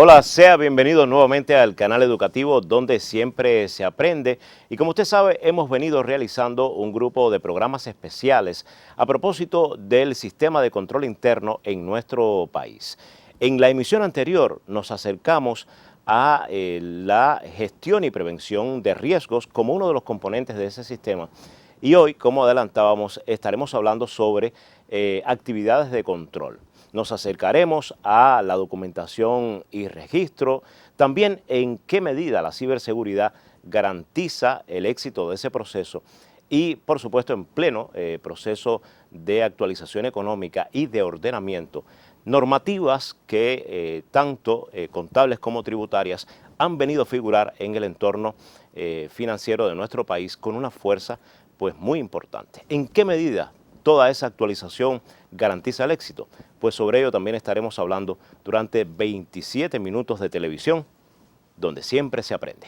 Hola, sea bienvenido nuevamente al canal educativo donde siempre se aprende y como usted sabe hemos venido realizando un grupo de programas especiales a propósito del sistema de control interno en nuestro país. En la emisión anterior nos acercamos a la gestión y prevención de riesgos como uno de los componentes de ese sistema y hoy, como adelantábamos, estaremos hablando sobre actividades de control. Nos acercaremos a la documentación y registro, también en qué medida la ciberseguridad garantiza el éxito de ese proceso y, por supuesto, en pleno proceso de actualización económica y de ordenamiento, normativas que tanto contables como tributarias han venido a figurar en el entorno financiero de nuestro país con una fuerza pues muy importante. ¿En qué medida toda esa actualización garantiza el éxito? Pues sobre ello también estaremos hablando durante 27 minutos de televisión, donde siempre se aprende.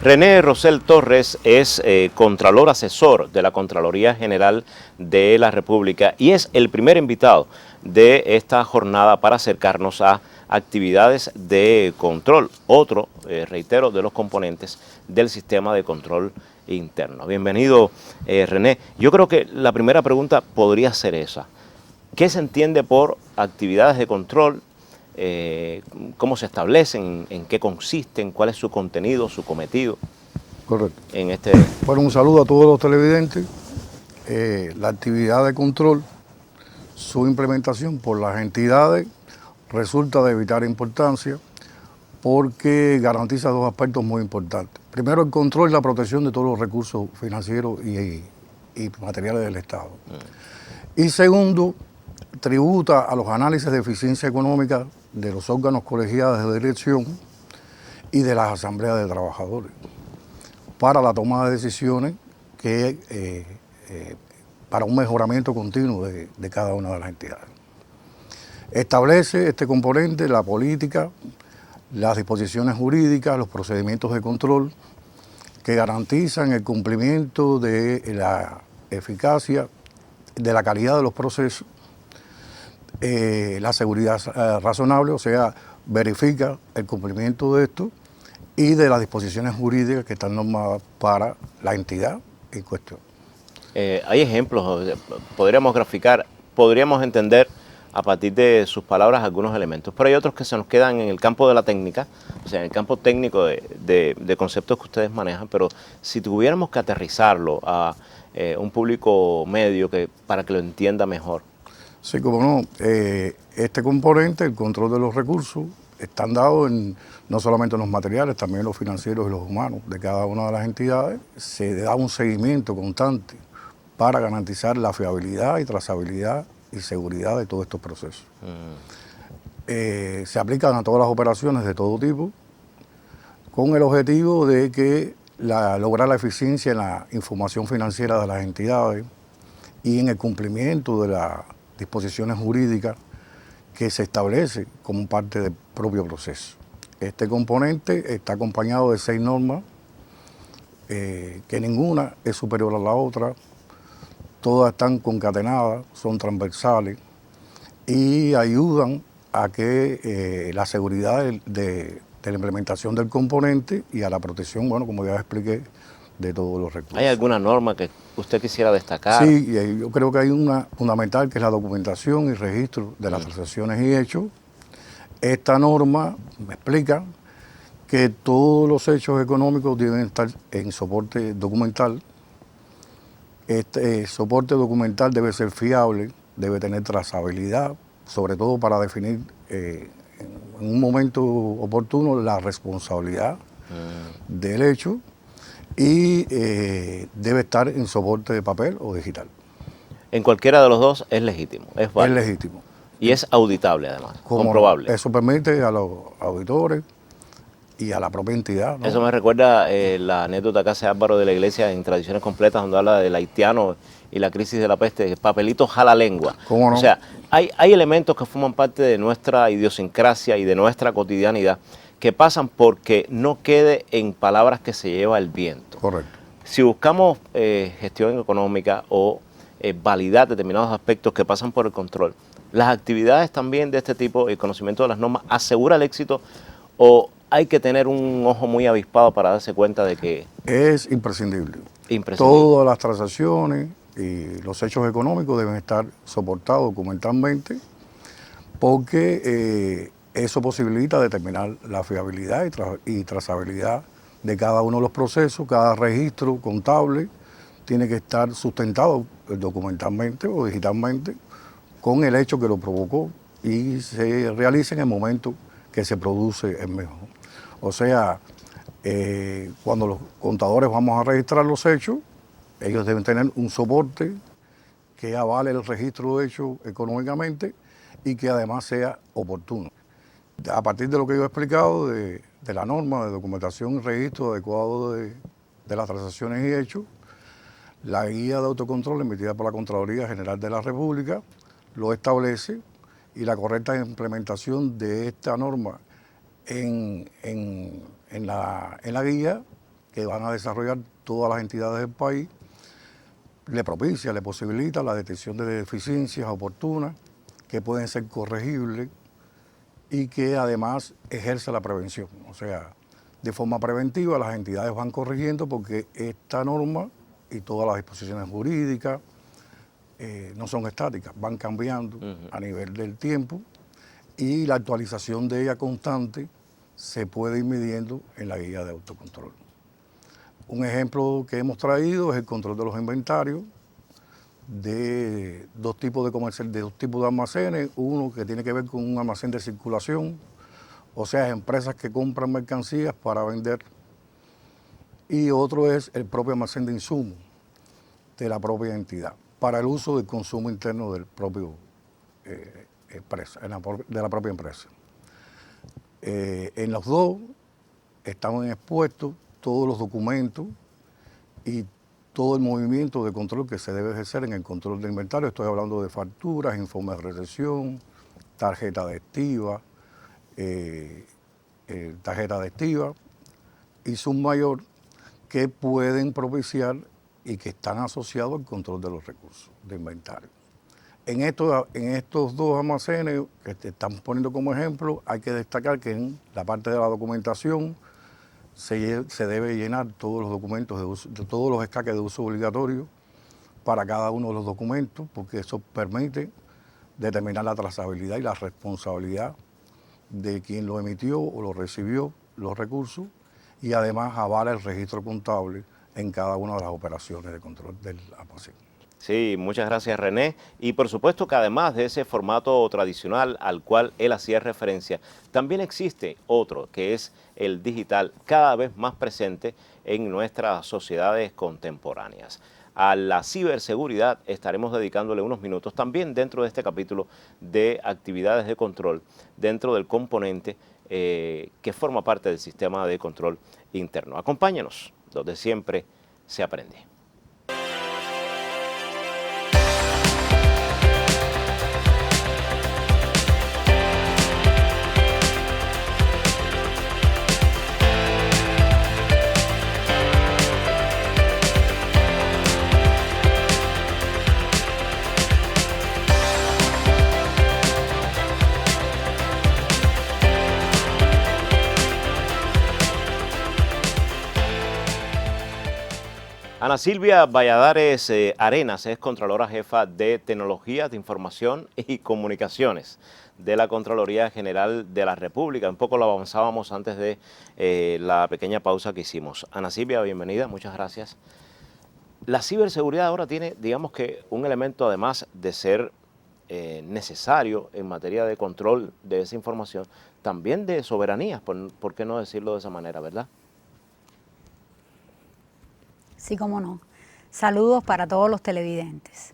René Rosell Torres es Contralor Asesor de la Contraloría General de la República y es el primer invitado de esta jornada para acercarnos a actividades de control, otro, reitero, de los componentes del sistema de control interno. Bienvenido, René. Yo creo que la primera pregunta podría ser esa. ¿Qué se entiende por actividades de control? ¿Cómo se establecen? ¿En qué consisten? ¿Cuál es su contenido, su cometido? Correcto. En este... Bueno, un saludo a todos los televidentes. La actividad de control, su implementación por las entidades resulta de vital importancia porque garantiza dos aspectos muy importantes. Primero, el control y la protección de todos los recursos financieros y materiales del Estado. Y segundo, tributa a los análisis de eficiencia económica de los órganos colegiados de dirección y de las asambleas de trabajadores para la toma de decisiones para un mejoramiento continuo de cada una de las entidades. Establece este componente la política, las disposiciones jurídicas, los procedimientos de control que garantizan el cumplimiento de la eficacia, de la calidad de los procesos, la seguridad razonable, o sea, verifica el cumplimiento de esto y de las disposiciones jurídicas que están normadas para la entidad en cuestión. Hay ejemplos, podríamos graficar, podríamos entender a partir de sus palabras algunos elementos, pero hay otros que se nos quedan en el campo de la técnica, o sea, en el campo técnico de conceptos que ustedes manejan, pero si tuviéramos que aterrizarlo a un público medio para que lo entienda mejor. Sí, como no, este componente, el control de los recursos, están dados no solamente en los materiales, también en los financieros y los humanos de cada una de las entidades. Se da un seguimiento constante para garantizar la fiabilidad y trazabilidad y seguridad de todos estos procesos. Se aplican a todas las operaciones de todo tipo con el objetivo de que lograr la eficiencia en la información financiera de las entidades y en el cumplimiento de las disposiciones jurídicas que se establece como parte del propio proceso. Este componente está acompañado de 6 normas, que ninguna es superior a la otra, todas están concatenadas, son transversales y ayudan a que la seguridad de la implementación del componente y a la protección, bueno, como ya expliqué, de todos los recursos. ¿Hay alguna norma que usted quisiera destacar? Sí, yo creo que hay una fundamental que es la documentación y registro de las transacciones y hechos. Esta norma me explica que todos los hechos económicos deben estar en soporte documental. Este soporte documental debe ser fiable, debe tener trazabilidad, sobre todo para definir en un momento oportuno la responsabilidad del hecho y debe estar en soporte de papel o digital. En cualquiera de los dos es legítimo, es válido. Es legítimo. Y es auditable además, comprobable. Eso permite a los auditores y a la propia entidad, ¿no? Eso me recuerda la anécdota que hace Álvaro de la Iglesia en Tradiciones Completas, donde habla del haitiano y la crisis de la peste, papelito jala lengua. ¿Cómo no? O sea, hay elementos que forman parte de nuestra idiosincrasia y de nuestra cotidianidad que pasan porque no quede en palabras que se lleva el viento. Correcto. Si buscamos gestión económica o validar determinados aspectos que pasan por el control. ¿Las actividades también de este tipo, el conocimiento de las normas, asegura el éxito o hay que tener un ojo muy avispado para darse cuenta de que es imprescindible? imprescindible? Todas las transacciones y los hechos económicos deben estar soportados documentalmente porque eso posibilita determinar la fiabilidad y trazabilidad de cada uno de los procesos. Cada registro contable tiene que estar sustentado documentalmente o digitalmente con el hecho que lo provocó y se realiza en el momento que se produce el mismo. O sea, cuando los contadores vamos a registrar los hechos, ellos deben tener un soporte que avale el registro hecho económicamente y que además sea oportuno. A partir de lo que yo he explicado de la norma de documentación y registro adecuado de las transacciones y hechos, la guía de autocontrol emitida por la Contraloría General de la República lo establece y la correcta implementación de esta norma en la guía que van a desarrollar todas las entidades del país le propicia, le posibilita la detección de deficiencias oportunas que pueden ser corregibles y que además ejerce la prevención. O sea, de forma preventiva las entidades van corrigiendo porque esta norma y todas las disposiciones jurídicas no son estáticas, van cambiando a nivel del tiempo y la actualización de ella constante se puede ir midiendo en la guía de autocontrol. Un ejemplo que hemos traído es el control de los inventarios de dos tipos de almacenes, uno que tiene que ver con un almacén de circulación, o sea, empresas que compran mercancías para vender, y otro es el propio almacén de insumos de la propia entidad, para el uso del consumo interno del propio empresa, de la propia empresa. En los dos están expuestos todos los documentos y todo el movimiento de control que se debe ejercer en el control de inventario. Estoy hablando de facturas, informes de recepción, tarjeta adhesiva, y submayor que pueden propiciar y que están asociados al control de los recursos de inventario. En estos dos almacenes que te estamos poniendo como ejemplo, hay que destacar que en la parte de la documentación se debe llenar todos los documentos de uso, todos los escaques de uso obligatorio para cada uno de los documentos, porque eso permite determinar la trazabilidad y la responsabilidad de quien lo emitió o lo recibió, los recursos, y además avala el registro contable en cada una de las operaciones de control del almacén. Sí, muchas gracias René. Y por supuesto que además de ese formato tradicional al cual él hacía referencia, también existe otro que es el digital, cada vez más presente en nuestras sociedades contemporáneas. A la ciberseguridad estaremos dedicándole unos minutos también dentro de este capítulo de actividades de control, dentro del componente que forma parte del sistema de control interno. Acompáñanos, donde siempre se aprende. Ana Silvia Valladares Arenas es Contralora Jefa de Tecnologías de Información y Comunicaciones de la Contraloría General de la República. Un poco lo avanzábamos antes de la pequeña pausa que hicimos. Ana Silvia, bienvenida, muchas gracias. La ciberseguridad ahora tiene, digamos que, un elemento además de ser necesario en materia de control de esa información, también de soberanía, por qué no decirlo de esa manera, ¿verdad? Sí, cómo no. Saludos para todos los televidentes.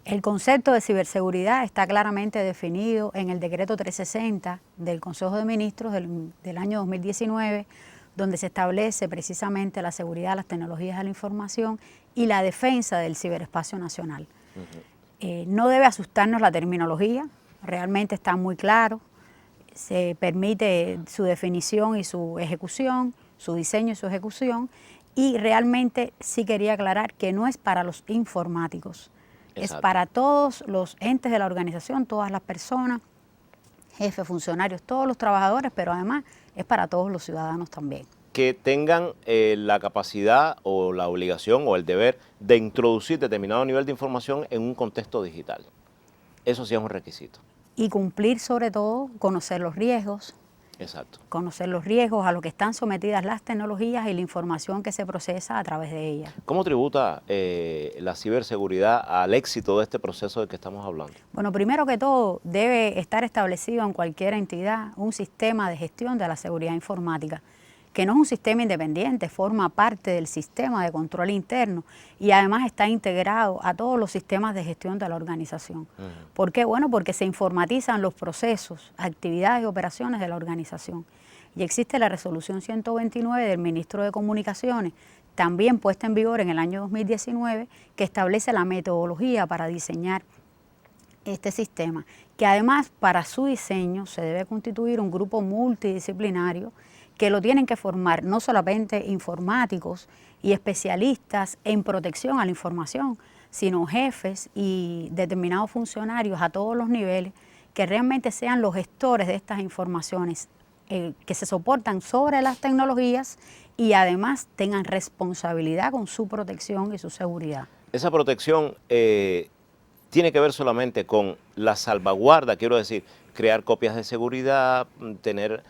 El concepto de ciberseguridad está claramente definido en el decreto 360 del Consejo de Ministros del año 2019, donde se establece precisamente la seguridad de las tecnologías de la información y la defensa del ciberespacio nacional. No debe asustarnos la terminología, realmente está muy claro, se permite su definición y su ejecución, su diseño y su ejecución. Y realmente sí quería aclarar que no es para los informáticos, Es para todos los entes de la organización, todas las personas, jefes, funcionarios, todos los trabajadores, pero además es para todos los ciudadanos también. Que tengan la capacidad o la obligación o el deber de introducir determinado nivel de información en un contexto digital. Eso sí es un requisito. Y cumplir sobre todo, conocer los riesgos. Exacto. Conocer los riesgos a lo que están sometidas las tecnologías y la información que se procesa a través de ellas. ¿Cómo tributa la ciberseguridad al éxito de este proceso del que estamos hablando? Bueno, primero que todo, debe estar establecido en cualquier entidad un sistema de gestión de la seguridad informática, que no es un sistema independiente, forma parte del sistema de control interno y además está integrado a todos los sistemas de gestión de la organización. ¿Por qué? Bueno, porque se informatizan los procesos, actividades y operaciones de la organización. Y existe la resolución 129 del ministro de Comunicaciones, también puesta en vigor en el año 2019, que establece la metodología para diseñar este sistema, que además para su diseño se debe constituir un grupo multidisciplinario que lo tienen que formar no solamente informáticos y especialistas en protección a la información, sino jefes y determinados funcionarios a todos los niveles que realmente sean los gestores de estas informaciones que se soportan sobre las tecnologías y además tengan responsabilidad con su protección y su seguridad. Esa protección tiene que ver solamente con la salvaguarda, quiero decir, crear copias de seguridad, tener,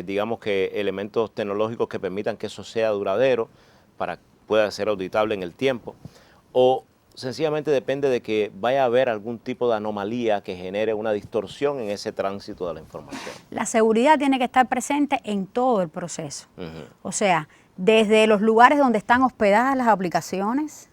digamos que elementos tecnológicos que permitan que eso sea duradero para que pueda ser auditable en el tiempo, o sencillamente depende de que vaya a haber algún tipo de anomalía que genere una distorsión en ese tránsito de la información. La seguridad tiene que estar presente en todo el proceso. O sea, desde los lugares donde están hospedadas las aplicaciones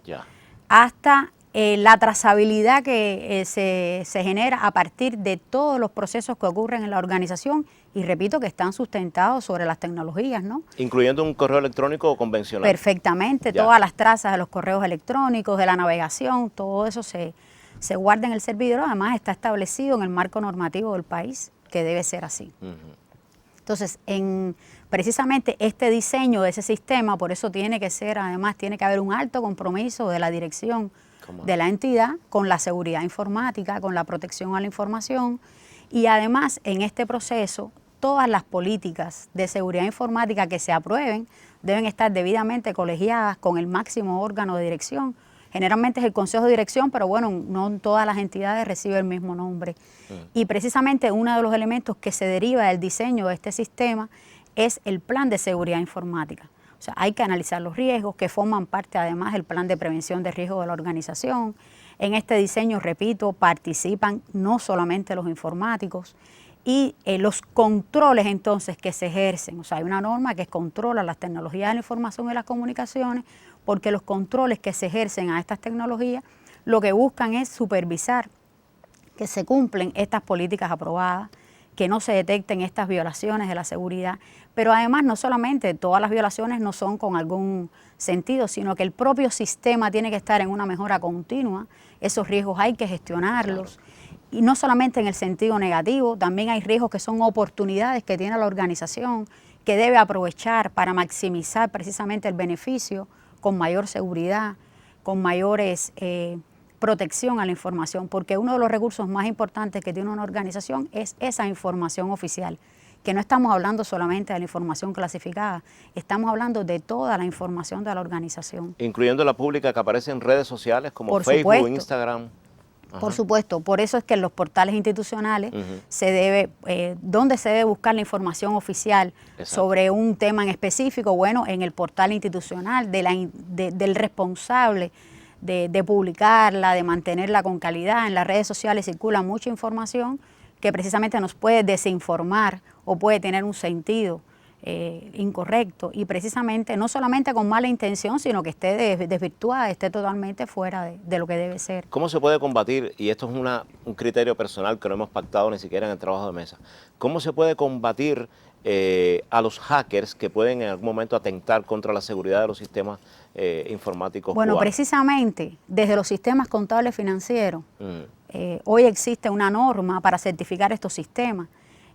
hasta la trazabilidad que se genera a partir de todos los procesos que ocurren en la organización y repito que están sustentados sobre las tecnologías, ¿no? Incluyendo un correo electrónico convencional. Perfectamente, todas las trazas de los correos electrónicos, de la navegación, todo eso se guarda en el servidor, además está establecido en el marco normativo del país, que debe ser así. Entonces, precisamente este diseño de ese sistema, por eso tiene que ser, además tiene que haber un alto compromiso de la dirección de la entidad con la seguridad informática, con la protección a la información y además en este proceso todas las políticas de seguridad informática que se aprueben deben estar debidamente colegiadas con el máximo órgano de dirección. Generalmente es el Consejo de Dirección, pero bueno, no todas las entidades reciben el mismo nombre. Y precisamente uno de los elementos que se deriva del diseño de este sistema es el plan de seguridad informática. O sea, hay que analizar los riesgos que forman parte además del plan de prevención de riesgo de la organización. En este diseño, repito, participan no solamente los informáticos y los controles entonces que se ejercen. O sea, hay una norma que controla las tecnologías de la información y las comunicaciones porque los controles que se ejercen a estas tecnologías lo que buscan es supervisar que se cumplen estas políticas aprobadas, que no se detecten estas violaciones de la seguridad, pero además no solamente todas las violaciones no son con algún sentido, sino que el propio sistema tiene que estar en una mejora continua, esos riesgos hay que gestionarlos, y no solamente en el sentido negativo, también hay riesgos que son oportunidades que tiene la organización, que debe aprovechar para maximizar precisamente el beneficio con mayor seguridad, con mayores protección a la información, porque uno de los recursos más importantes que tiene una organización es esa información oficial, que no estamos hablando solamente de la información clasificada, estamos hablando de toda la información de la organización. Incluyendo la pública que aparece en redes sociales como Facebook, Instagram. Por supuesto, por eso es que en los portales institucionales se debe, ¿dónde se debe buscar la información oficial sobre un tema en específico? Bueno, en el portal institucional del responsable de publicarla, de mantenerla con calidad. En las redes sociales circula mucha información que precisamente nos puede desinformar o puede tener un sentido incorrecto y precisamente no solamente con mala intención, sino que esté desvirtuada, esté totalmente fuera de lo que debe ser. ¿Cómo se puede combatir, y esto es un criterio personal que no hemos pactado ni siquiera en el trabajo de mesa, cómo se puede combatir a los hackers que pueden en algún momento atentar contra la seguridad de los sistemas informáticos? Bueno, precisamente desde los sistemas contables financieros, hoy existe una norma para certificar estos sistemas.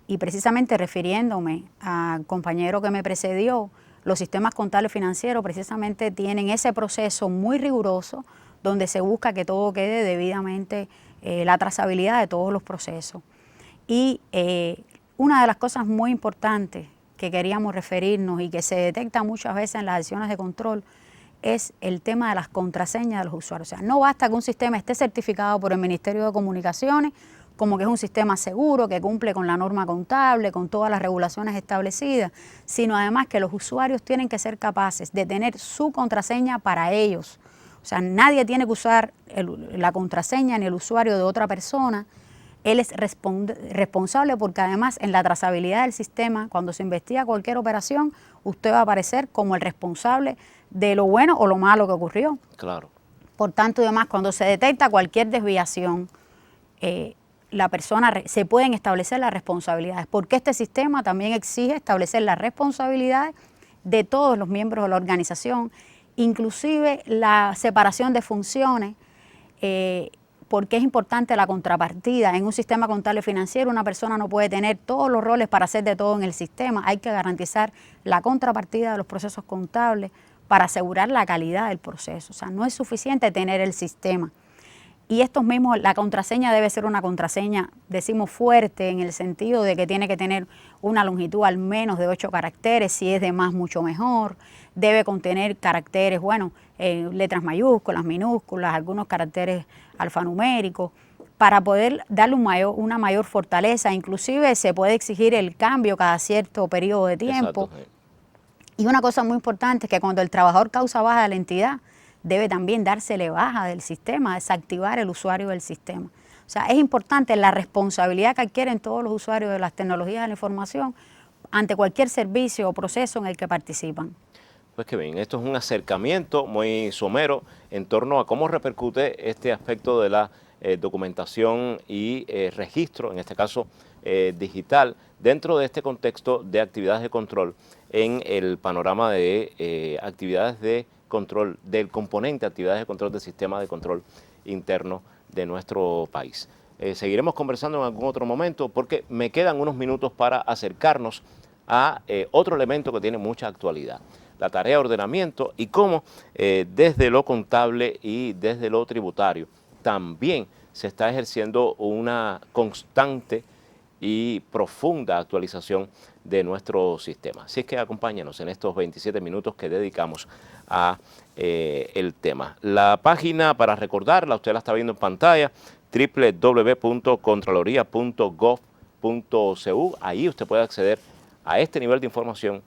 Y precisamente refiriéndome al compañero que me precedió, los sistemas contables financieros precisamente tienen ese proceso muy riguroso donde se busca que todo quede debidamente, la trazabilidad de todos los procesos. Y una de las cosas muy importantes que queríamos referirnos y que se detecta muchas veces en las acciones de control es el tema de las contraseñas de los usuarios. O sea, no basta que un sistema esté certificado por el Ministerio de Comunicaciones como que es un sistema seguro, que cumple con la norma contable, con todas las regulaciones establecidas, sino además que los usuarios tienen que ser capaces de tener su contraseña para ellos. O sea, nadie tiene que usar la contraseña ni el usuario de otra persona. Él es responsable porque además en la trazabilidad del sistema, cuando se investiga cualquier operación, usted va a aparecer como el responsable de lo bueno o lo malo que ocurrió. Claro. Por tanto, además, cuando se detecta cualquier desviación, la persona se pueden establecer las responsabilidades, porque este sistema también exige establecer las responsabilidades de todos los miembros de la organización, inclusive la separación de funciones, porque es importante la contrapartida. En un sistema contable financiero una persona no puede tener todos los roles para hacer de todo en el sistema, hay que garantizar la contrapartida de los procesos contables para asegurar la calidad del proceso. O sea, no es suficiente tener el sistema. Y estos mismos, la contraseña debe ser una contraseña, decimos, fuerte, en el sentido de que tiene que tener una longitud al menos de 8 caracteres, si es de más, mucho mejor. Debe contener caracteres, bueno, letras mayúsculas, minúsculas, algunos caracteres alfanuméricos, para poder darle una mayor fortaleza. Inclusive se puede exigir el cambio cada cierto periodo de tiempo. Exacto. Y una cosa muy importante es que cuando el trabajador causa baja de la entidad, debe también dársele baja del sistema, desactivar el usuario del sistema. O sea, es importante la responsabilidad que adquieren todos los usuarios de las tecnologías de la información ante cualquier servicio o proceso en el que participan. Pues que bien, esto es un acercamiento muy somero en torno a cómo repercute este aspecto de la documentación y registro, en este caso digital, dentro de este contexto de actividades de control en el panorama de actividades de control, del componente de actividades de control del sistema de control interno de nuestro país. Seguiremos conversando en algún otro momento porque me quedan unos minutos para acercarnos a otro elemento que tiene mucha actualidad, la tarea de ordenamiento y cómo desde lo contable y desde lo tributario también se está ejerciendo una constante y profunda actualización de nuestro sistema. Así es que acompáñanos en estos 27 minutos que dedicamos a el tema. La página, para recordarla, usted la está viendo en pantalla, www.contraloría.gov.cu. Ahí usted puede acceder a este nivel de información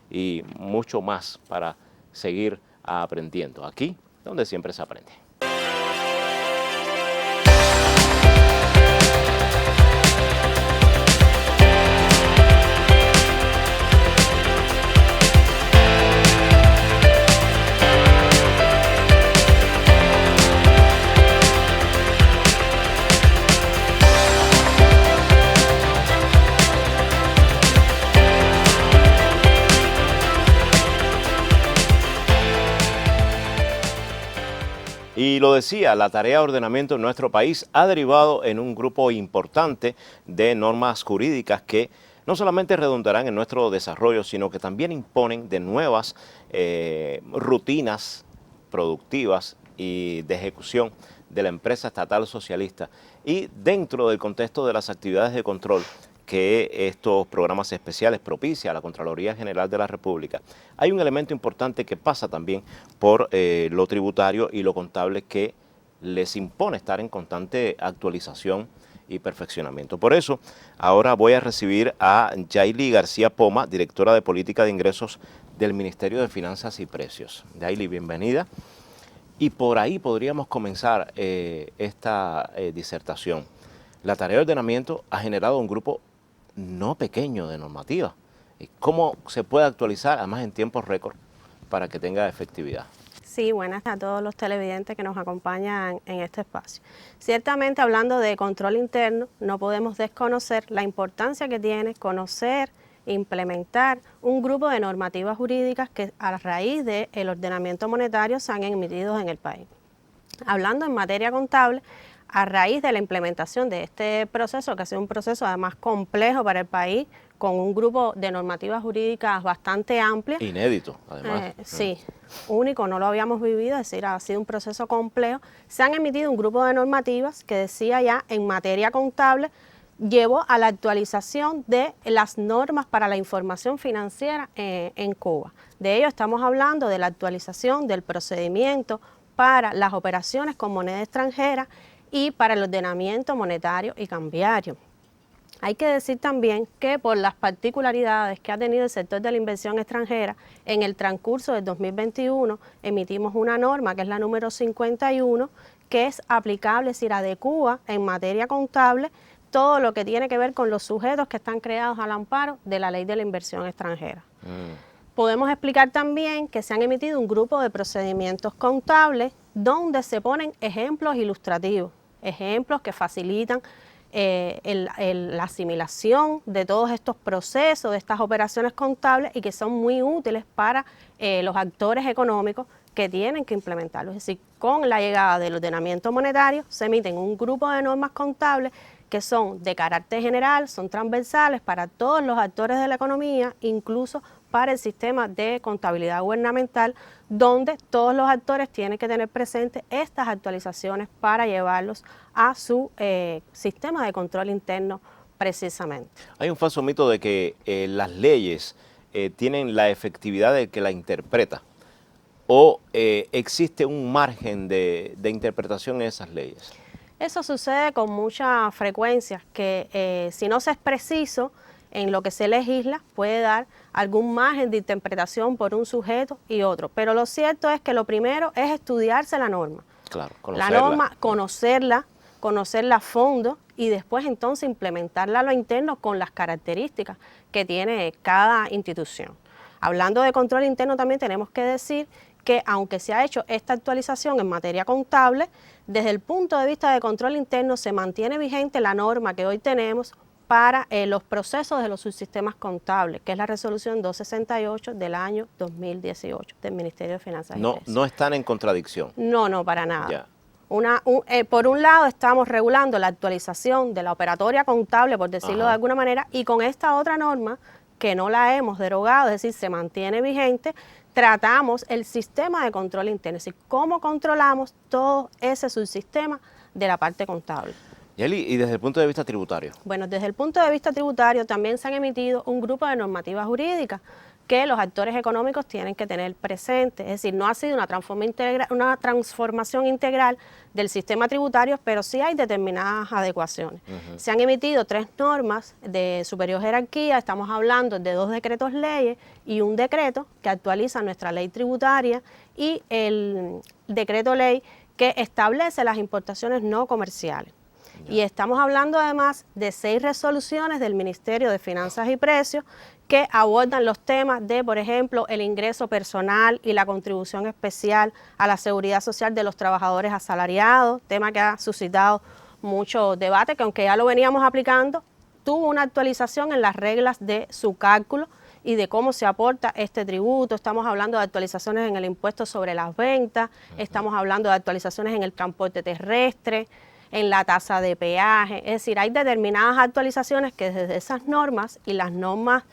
y mucho más para seguir aprendiendo. Aquí, donde siempre se aprende. Y lo decía, la tarea de ordenamiento en nuestro país ha derivado en un grupo importante de normas jurídicas que no solamente redundarán en nuestro desarrollo, sino que también imponen de nuevas rutinas productivas y de ejecución de la empresa estatal socialista. Y dentro del contexto de las actividades de control que estos programas especiales propicia a la Contraloría General de la República, hay un elemento importante que pasa también por lo tributario y lo contable que les impone estar en constante actualización y perfeccionamiento. Por eso, ahora voy a recibir a Yaili García Poma, directora de Política de Ingresos del Ministerio de Finanzas y Precios. Yaili, bienvenida. Y por ahí podríamos comenzar esta disertación. La tarea de ordenamiento ha generado un grupo no pequeño de normativas. ¿Cómo se puede actualizar, además en tiempos récord, para que tenga efectividad? Sí, buenas a todos los televidentes que nos acompañan en este espacio. Ciertamente, hablando de control interno, no podemos desconocer la importancia que tiene conocer e implementar un grupo de normativas jurídicas que a raíz del ordenamiento monetario se han emitido en el país. Hablando en materia contable, a raíz de la implementación de este proceso, que ha sido un proceso además complejo para el país, con un grupo de normativas jurídicas bastante amplias. Inédito, además. Sí, único, no lo habíamos vivido, es decir, ha sido un proceso complejo. Se han emitido un grupo de normativas que decía ya en materia contable, llevó a la actualización de las normas para la información financiera en Cuba. De ello estamos hablando de la actualización del procedimiento para las operaciones con moneda extranjera y para el ordenamiento monetario y cambiario. Hay que decir también que por las particularidades que ha tenido el sector de la inversión extranjera, en el transcurso del 2021 emitimos una norma, que es la número 51, que es aplicable, es decir, adecua en materia contable todo lo que tiene que ver con los sujetos que están creados al amparo de la ley de la inversión extranjera. Podemos explicar también que se han emitido un grupo de procedimientos contables donde se ponen ejemplos ilustrativos, ejemplos que facilitan la asimilación de todos estos procesos, de estas operaciones contables y que son muy útiles para los actores económicos que tienen que implementarlos. Es decir, con la llegada del ordenamiento monetario se emiten un grupo de normas contables que son de carácter general, son transversales para todos los actores de la economía, incluso para el sistema de contabilidad gubernamental, donde todos los actores tienen que tener presentes estas actualizaciones para llevarlos a su sistema de control interno precisamente. Hay un falso mito de que las leyes tienen la efectividad del que la interpreta, o existe un margen de interpretación en esas leyes. Eso sucede con mucha frecuencia, que si no se es preciso en lo que se legisla, puede dar algún margen de interpretación por un sujeto y otro. Pero lo cierto es que lo primero es estudiarse la norma. Claro, conocerla. La norma, conocerla a fondo y después entonces implementarla a lo interno con las características que tiene cada institución. Hablando de control interno también tenemos que decir que aunque se ha hecho esta actualización en materia contable, desde el punto de vista de control interno se mantiene vigente la norma que hoy tenemos para los procesos de los subsistemas contables, que es la resolución 268 del año 2018 del Ministerio de Finanzas y Ingresos. No están en contradicción. No, para nada. Ya. Por un lado estamos regulando la actualización de la operatoria contable, por decirlo de alguna manera, y con esta otra norma, que no la hemos derogado, es decir, se mantiene vigente, tratamos el sistema de control interno, es decir, cómo controlamos todo ese subsistema de la parte contable. Yeli, ¿y desde el punto de vista tributario? Bueno, desde el punto de vista tributario también se han emitido un grupo de normativas jurídicas que los actores económicos tienen que tener presente. Es decir, no ha sido una transformación integral del sistema tributario, pero sí hay determinadas adecuaciones. Se han emitido 3 normas de superior jerarquía, estamos hablando de 2 decretos leyes y un decreto que actualiza nuestra ley tributaria y el decreto ley que establece las importaciones no comerciales. Y estamos hablando además de 6 resoluciones del Ministerio de Finanzas y Precios que abordan los temas de, por ejemplo, el ingreso personal y la contribución especial a la seguridad social de los trabajadores asalariados, tema que ha suscitado mucho debate, que aunque ya lo veníamos aplicando, tuvo una actualización en las reglas de su cálculo y de cómo se aporta este tributo. Estamos hablando de actualizaciones en el impuesto sobre las ventas, estamos hablando de actualizaciones en el transporte terrestre, en la tasa de peaje, es decir, hay determinadas actualizaciones que desde esas normas y las normas,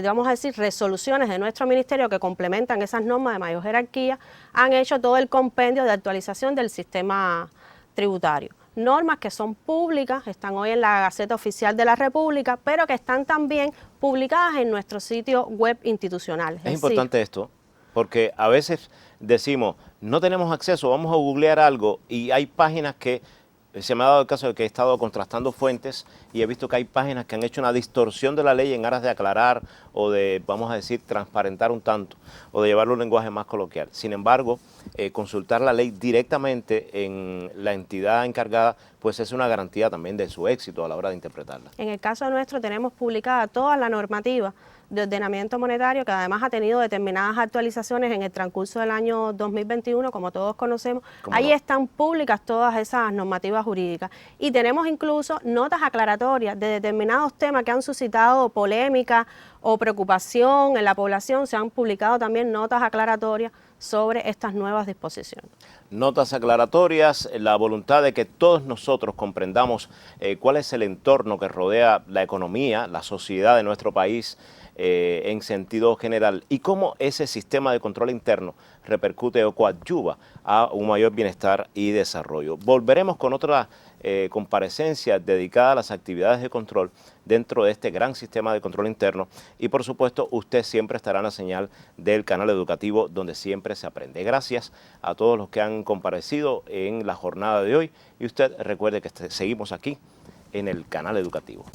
vamos a decir, resoluciones de nuestro ministerio que complementan esas normas de mayor jerarquía, han hecho todo el compendio de actualización del sistema tributario. Normas que son públicas, están hoy en la Gaceta Oficial de la República, pero que están también publicadas en nuestro sitio web institucional. Es importante esto, porque a veces decimos, no tenemos acceso, vamos a googlear algo y hay páginas que... Se me ha dado el caso de que he estado contrastando fuentes y he visto que hay páginas que han hecho una distorsión de la ley en aras de aclarar o de, vamos a decir, transparentar un tanto o de llevarlo a un lenguaje más coloquial. Sin embargo, consultar la ley directamente en la entidad encargada, pues es una garantía también de su éxito a la hora de interpretarla. En el caso nuestro tenemos publicada toda la normativa de Ordenamiento Monetario, que además ha tenido determinadas actualizaciones en el transcurso del año 2021, como todos conocemos. Ahí están públicas todas esas normativas jurídicas. Y tenemos incluso notas aclaratorias de determinados temas que han suscitado polémica o preocupación en la población. Se han publicado también notas aclaratorias sobre estas nuevas disposiciones. Notas aclaratorias, la voluntad de que todos nosotros comprendamos cuál es el entorno que rodea la economía, la sociedad de nuestro país en sentido general y cómo ese sistema de control interno repercute o coadyuva a un mayor bienestar y desarrollo. Volveremos con otra comparecencia dedicada a las actividades de control dentro de este gran sistema de control interno y por supuesto usted siempre estará en la señal del canal educativo donde siempre se aprende. Gracias a todos los que han comparecido en la jornada de hoy y usted recuerde que seguimos aquí en el canal educativo.